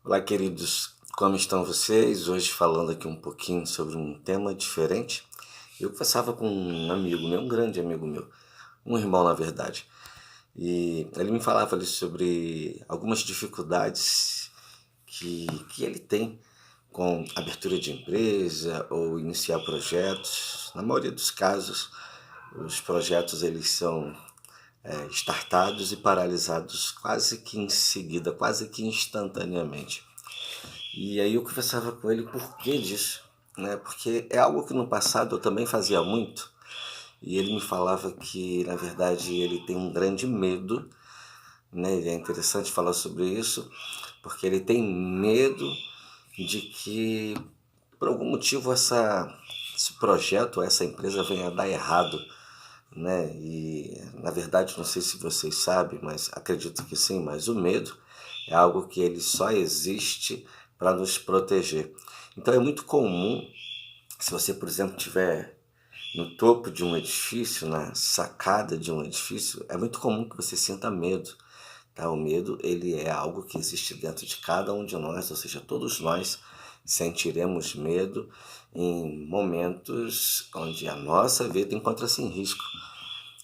Olá, queridos, como estão vocês? Hoje falando aqui um pouquinho sobre um tema diferente. Eu conversava com um amigo meu, um grande amigo meu, um irmão na verdade, e ele me falava ali sobre algumas dificuldades que ele tem com abertura de empresa ou iniciar projetos. Na maioria dos casos, os projetos eles são startados e paralisados quase que em seguida, quase que instantaneamente. E aí eu conversava com ele por que disso, né? Porque é algo que no passado eu também fazia muito, e ele me falava que, na verdade, ele tem um grande medo, né? E é interessante falar sobre isso, porque ele tem medo de que, por algum motivo, esse projeto, essa empresa venha a dar errado, né? E, na verdade, não sei se vocês sabem, mas acredito que sim, mas o medo é algo que ele só existe para nos proteger. Então é muito comum, se você, por exemplo, estiver no topo de um edifício, na sacada de um edifício, é muito comum que você sinta medo. Tá? O medo ele é algo que existe dentro de cada um de nós, ou seja, todos nós sentiremos medo em momentos onde a nossa vida encontra-se em risco.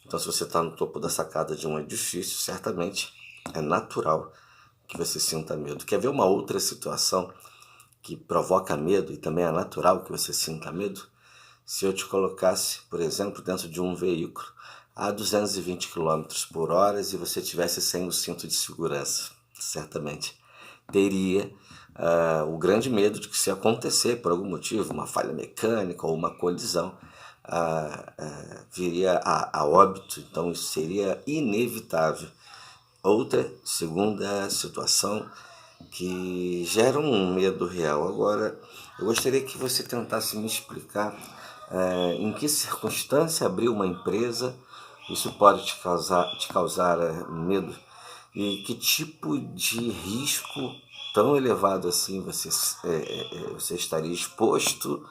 Então, se você está no topo da sacada de um edifício, certamente é natural que você sinta medo. Quer ver uma outra situação que provoca medo e também é natural que você sinta medo? Se eu te colocasse, por exemplo, dentro de um veículo a 220 quilômetros por hora e você tivesse sem o cinto de segurança, certamente teria o grande medo de que, se acontecer por algum motivo, uma falha mecânica ou uma colisão, viria a óbito. Então isso seria inevitável. Outra, segunda situação que gera um medo real. Agora, eu gostaria que você tentasse me explicar em que circunstância abrir uma empresa isso pode te causar medo, e que tipo de risco tão elevado assim você estaria exposto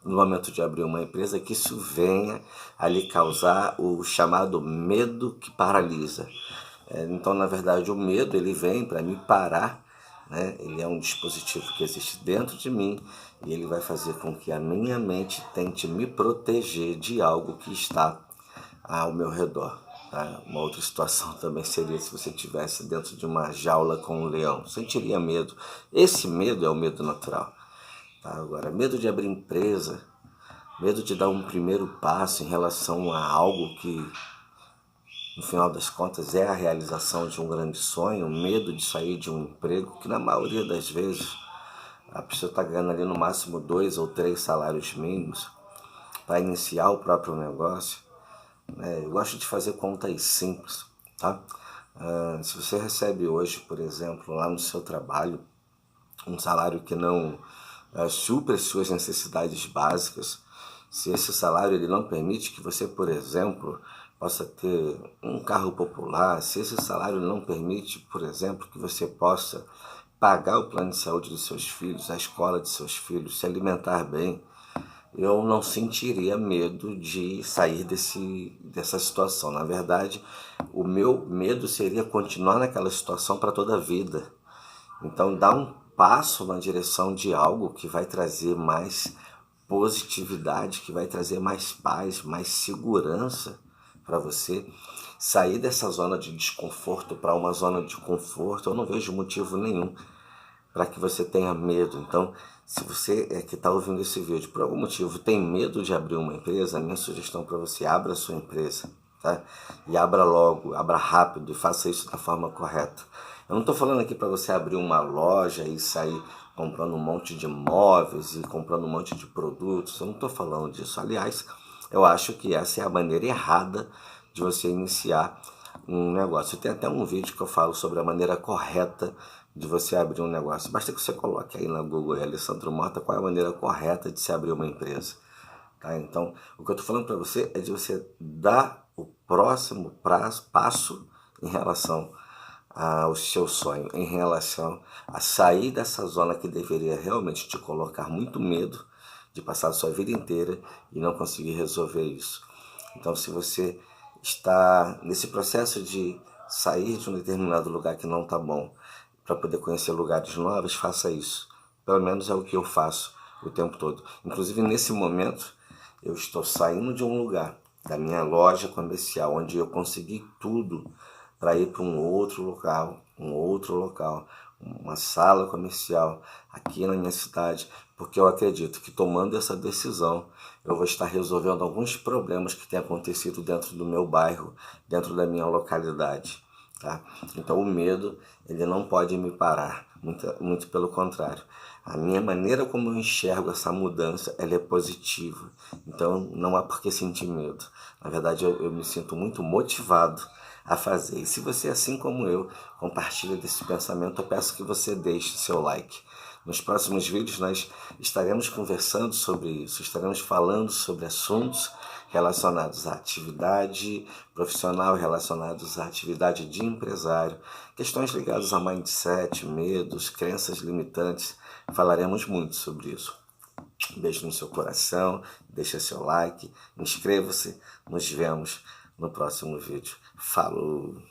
no momento de abrir uma empresa, que isso venha a lhe causar o chamado medo que paralisa. Então, na verdade, o medo ele vem para me parar, né? Ele é um dispositivo que existe dentro de mim e ele vai fazer com que a minha mente tente me proteger de algo que está ao meu redor. Tá? Uma outra situação também seria se você estivesse dentro de uma jaula com um leão. Sentiria medo. Esse medo é o medo natural. Tá? Agora, medo de abrir empresa, medo de dar um primeiro passo em relação a algo que, no final das contas, é a realização de um grande sonho, medo de sair de um emprego que, na maioria das vezes, a pessoa está ganhando ali no máximo 2 ou 3 salários mínimos para iniciar o próprio negócio. Eu gosto de fazer contas simples, tá? Se você recebe hoje, por exemplo, lá no seu trabalho, um salário que não supre as suas necessidades básicas, se esse salário ele não permite que você, por exemplo, possa ter um carro popular, se esse salário não permite, por exemplo, que você possa pagar o plano de saúde dos seus filhos, a escola de seus filhos, se alimentar bem, eu não sentiria medo de sair dessa situação. Na verdade, o meu medo seria continuar naquela situação para toda a vida. Então, dar um passo na direção de algo que vai trazer mais positividade, que vai trazer mais paz, mais segurança para você. Sair dessa zona de desconforto para uma zona de conforto, eu não vejo motivo nenhum para que você tenha medo. Então, se você que está ouvindo esse vídeo, por algum motivo tem medo de abrir uma empresa, a minha sugestão para você: abra a sua empresa, tá? E abra logo, abra rápido e faça isso da forma correta. Eu não estou falando aqui para você abrir uma loja e sair comprando um monte de móveis e comprando um monte de produtos. Eu não estou falando disso. Aliás, eu acho que essa é a maneira errada de você iniciar um negócio. Tem até um vídeo que eu falo sobre a maneira correta de você abrir um negócio. Basta que você coloque aí na Google Alessandro Mota qual é a maneira correta de se abrir uma empresa. Tá? Então, o que eu estou falando para você é de você dar o próximo passo em relação ao seu sonho, em relação a sair dessa zona que deveria realmente te colocar muito medo de passar a sua vida inteira e não conseguir resolver isso. Então, se você está nesse processo de sair de um determinado lugar que não está bom, para poder conhecer lugares novos, faça isso. Pelo menos é o que eu faço o tempo todo. Inclusive, nesse momento, eu estou saindo de um lugar, da minha loja comercial, onde eu consegui tudo para ir para um outro local, uma sala comercial aqui na minha cidade, porque eu acredito que tomando essa decisão, eu vou estar resolvendo alguns problemas que têm acontecido dentro do meu bairro, dentro da minha localidade. Tá? Então o medo, ele não pode me parar, muito pelo contrário. A minha maneira como eu enxergo essa mudança, ela é positiva. Então não há por que sentir medo. Na verdade, eu me sinto muito motivado a fazer. E se você, assim como eu, compartilha desse pensamento, eu peço que você deixe seu like. Nos próximos vídeos nós estaremos conversando sobre isso, estaremos falando sobre assuntos relacionados à atividade profissional, relacionados à atividade de empresário, questões ligadas a mindset, medos, crenças limitantes. Falaremos muito sobre isso. Um beijo no seu coração, deixa seu like, inscreva-se, nos vemos no próximo vídeo. Falou!